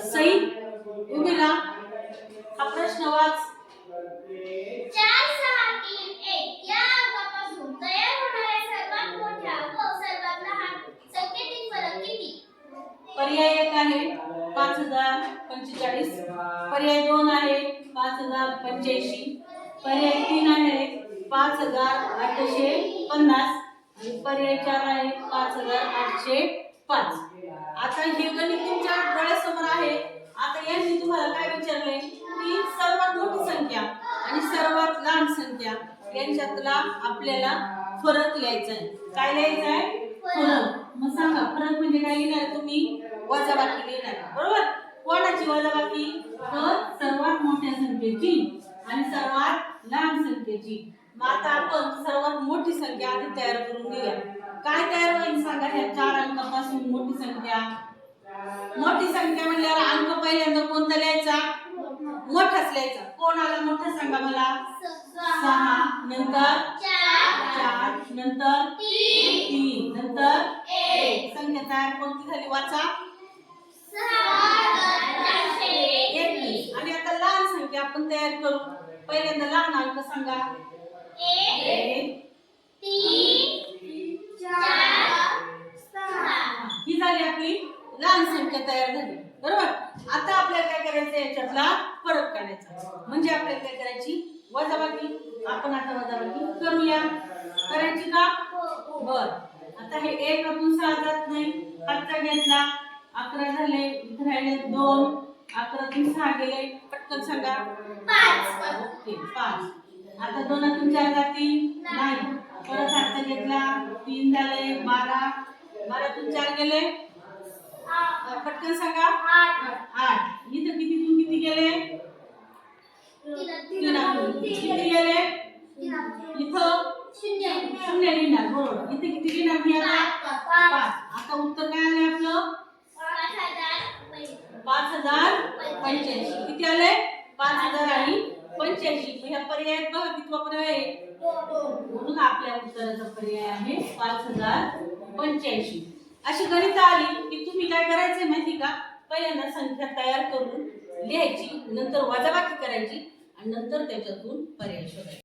सई उभी राहा. हा प्रश्न वाच. 4, 6, 3, 1 या अंकापासून तयार होणाऱ्या सर्वात मोठ्या व सर्वात लहान संख्येतील फरक किती? पर्याय 1 आहे 5045. पर्याय 2 आहे 5085. पर्याय 3 आहे 5850 आणि पर्याय 4 आहे 5805. आता हे गणित तुमच्या डोळ्यासमोर आहे. आता यांनी तुम्हाला काय विचारले की सर्वात मोठी संख्या आणि सर्वात लहान संख्या यांच्यातला आपल्याला फरक लिहायचा आहे. काय लिहायचा आहे? फरक. मग सांगा फरक म्हणजे काय लिहिणार तुम्ही? वजाबाकी लिहिणार. बरोबर. कोणाची वजाबाकी? तर सर्वात मोठ्या संख्येची आणि सर्वात लहान संख्येची. मग आता आपण सर्वात मोठी संख्या आधी तयार करून घेऊया. काय तयार होईल सांगा? ह्या 4 अंकापासून मोठी संख्या. मोठी संख्या म्हणल्यावर अंक पहिल्यांदा कोणता लिहायचा? मोठाच लिहायचा. कोणाला मोठा सांगा मला? 6 नंतर 4 नंतर 3 नंतर 1. संख्या तयार कोणती झाली? वाचा. 21. आणि आता लहान संख्या आपण तयार करू. पहिल्यांदा लहान अंक सांगा. 1 3 4 6. ही झाली आपली लहान संख्या तयार झाली. बरोबर. आता आपल्याला काय करायचं? याच्यातला फरक काढायचा. म्हणजे आपल्याला काय करायची? वजाबाकी. आपण आता वजाबाकी करूया. करायची का? बर. आता हे 1 आपण 6 जात नाही. हातचा घेतला 11 झाले. इथे राहिले 2. 11 तून 6 गेले. पटकन सांगा. 5. ओके 5. आता 2 तून 4 जातील नाही. परत हातचा घेतला 3 झाले. 12. 12 तून 4 गेले. पटकन सांगा. 8. इथं किती तून किती गेले? 3 किती गेले? इथं 0 लिहिणार. बरोबर. इथे किती लिहिणार मी आता? 5. आता उत्तर काय आले आपलं? 5085. किती आले? 5000 आणि 85. ह्या पर्यायात बघा किती पर्याय आहे. म्हणून आपल्या उत्तराचा पर्याय आहे 5085. अशी गणित आली की तुम्ही काय करायचंय माहिती का? पहिल्यांदा संख्या तयार करून लिहायची, नंतर वजाबाकी करायची आणि नंतर त्याच्यातून पर्याय शोधायचे.